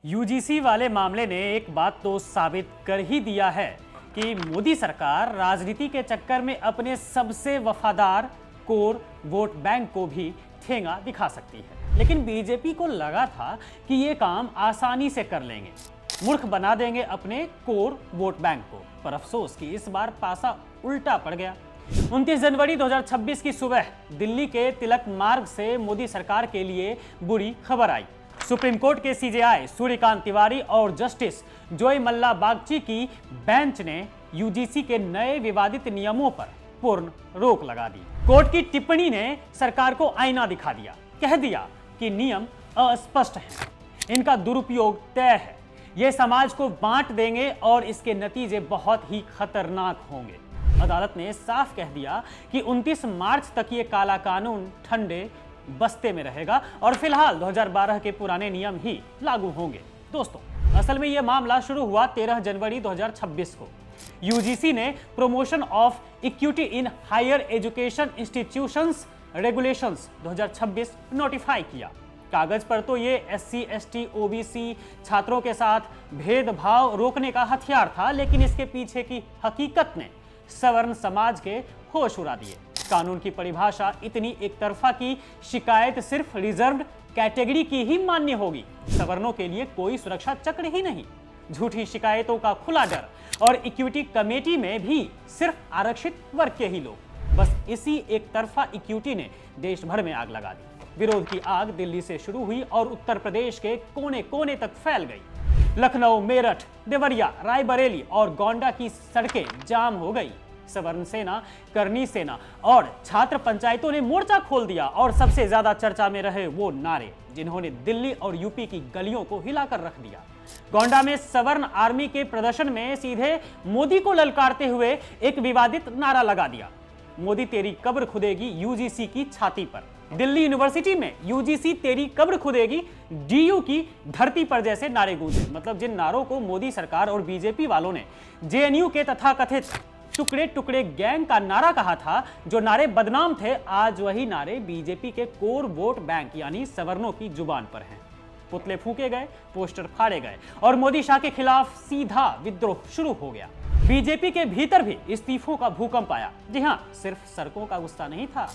UGC वाले मामले ने एक बात तो साबित कर ही दिया है कि मोदी सरकार राजनीति के चक्कर में अपने सबसे वफादार कोर वोट बैंक को भी ठेंगा दिखा सकती है। लेकिन बीजेपी को लगा था कि ये काम आसानी से कर लेंगे, मूर्ख बना देंगे अपने कोर वोट बैंक को, पर अफसोस कि इस बार पासा उल्टा पड़ गया। 29 जनवरी 2026 की सुबह दिल्ली के तिलक मार्ग से मोदी सरकार के लिए बुरी खबर आई। सुप्रीम कोर्ट के सीजेआई सूर्यकांत तिवारी और जस्टिस जोय मल्ला बागची की बेंच ने यूजीसी के नए विवादित नियमों पर पूर्ण रोक लगा दी। कोर्ट की टिप्पणी ने सरकार को आईना दिखा दिया, कह दिया कि नियम अस्पष्ट हैं, इनका दुरुपयोग तय है, ये समाज को बांट देंगे और इसके नतीजे बहुत ही खतरनाक होंगे। अदालत ने साफ कह दिया कि 29 मार्च तक ये काला कानून ठंडे बस्ते में रहेगा और फिलहाल 2012 के पुराने नियम ही लागू होंगे। दोस्तों, असल में यह मामला शुरू हुआ 13 जनवरी 2026 को। यूजीसी ने promotion of equity in higher education institutions regulations 2026 notify किया। कागज पर तो ये एससी, एसटी, ओबीसी छात्रों के साथ भेदभाव रोकने का हथियार था, लेकिन इसके पीछे की हकीकत ने सवर्ण समाज के होश उड़ा दिए। कानून की परिभाषा इतनी एक तरफा की शिकायत सिर्फ रिजर्व्ड कैटेगरी की ही मान्य होगी। सवर्णों के लिए कोई सुरक्षा चक्र ही नहीं, झूठी शिकायतों का खुला डर और इक्विटी कमेटी में भी सिर्फ आरक्षित वर्ग के ही लोग। बस इसी एक तरफा इक्विटी ने देश भर में आग लगा दी। विरोध की आग दिल्ली से शुरू हुई और उत्तर प्रदेश के कोने कोने तक फैल गई। लखनऊ, मेरठ, देवरिया, रायबरेली और गोंडा की सड़कें जाम हो गई। सवर्ण सेना, करनी सेना और छात्र पंचायतों ने मोर्चा खोल दिया और सबसे ज्यादा चर्चा में रहे वो नारे जिन्होंने दिल्ली और यूपी की गलियों को हिलाकर रख दिया। गोंडा में सवर्ण आर्मी के प्रदर्शन में सीधे मोदी को ललकारते हुए एक विवादित नारा लगा दिया, मोदी तेरी कब्र खुदेगी यूजीसी की छाती पर। दिल्ली यूनिवर्सिटी में यूजीसी तेरी कब्र खुदेगी डीयू की धरती पर जैसे नारे गूंजे। मतलब जिन नारों को मोदी सरकार और बीजेपी वालों ने जेएनयू के तथाकथित टुकड़े टुकड़े गैंग का नारा कहा था, जो नारे बदनाम थे, आज वही नारे बीजेपी के कोर वोट बैंक यानी सवर्णों की जुबान पर हैं। पुतले फूके गए, पोस्टर फाड़े गए और मोदी शाह के खिलाफ सीधा विद्रोह शुरू हो गया। बीजेपी के भीतर भी इस्तीफों का भूकंप आया। जी हां, सिर्फ सड़कों का गुस्सा नहीं था।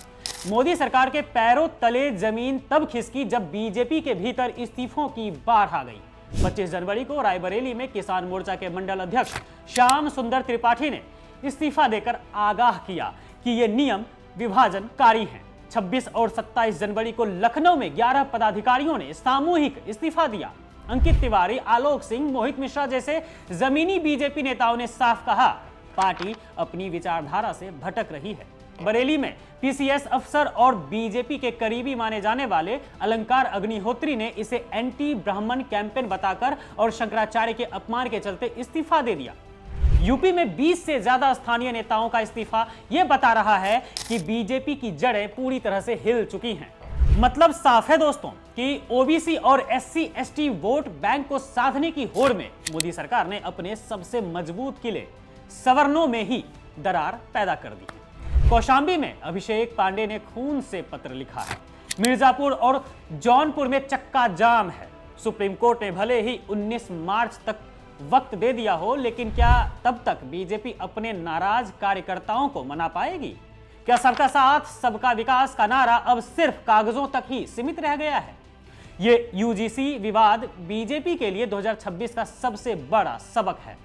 मोदी सरकार के पैरों तले जमीन तब खिसकी जब बीजेपी के भीतर इस्तीफों की बाढ़ आ गई। 25 जनवरी को रायबरेली में किसान मोर्चा के मंडल अध्यक्ष श्याम सुंदर त्रिपाठी ने इस्तीफा देकर आगाह किया कि ये नियम विभाजनकारी हैं। 26 और 27 जनवरी को लखनऊ में 11 पदाधिकारियों ने सामूहिक इस्तीफा दिया। अंकित तिवारी, आलोक सिंह, मोहित मिश्रा जैसे जमीनी बीजेपी नेताओं ने साफ कहा, पार्टी अपनी विचारधारा से भटक रही है। बरेली में पीसीएस अफसर और बीजेपी के करीबी माने जाने वाले अलंकार अग्निहोत्री ने इसे एंटी ब्राह्मण कैंपेन बताकर और शंकराचार्य के अपमान के चलते इस्तीफा दे दिया। यूपी में 20 से ज्यादा स्थानीय नेताओं का इस्तीफा यह बता रहा है कि बीजेपी की जड़ें पूरी तरह से हिल चुकी हैं। मतलब साफ है दोस्तों कि ओबीसी और एससी, एसटी वोट बैंक को साधने की होड़ में मोदी सरकार ने अपने सबसे मजबूत किले सवर्णों में ही दरार पैदा कर दी। कौशांबी में अभिषेक पांडे ने खून से पत्र लिखा है। मिर्जापुर और जौनपुर में चक्का जाम है। सुप्रीम कोर्ट ने भले ही 19 मार्च तक वक्त दे दिया हो, लेकिन क्या तब तक बीजेपी अपने नाराज कार्यकर्ताओं को मना पाएगी? क्या सबका साथ सबका विकास का नारा अब सिर्फ कागजों तक ही सीमित रह गया है? ये यूजीसी विवाद बीजेपी के लिए 2026 का सबसे बड़ा सबक है।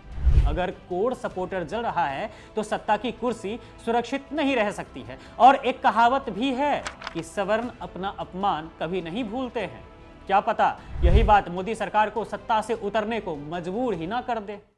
अगर कोर सपोर्टर जल रहा है तो सत्ता की कुर्सी सुरक्षित नहीं रह सकती है। और एक कहावत भी है कि सवर्ण अपना अपमान कभी नहीं भूलते हैं। क्या पता यही बात मोदी सरकार को सत्ता से उतरने को मजबूर ही ना कर दे।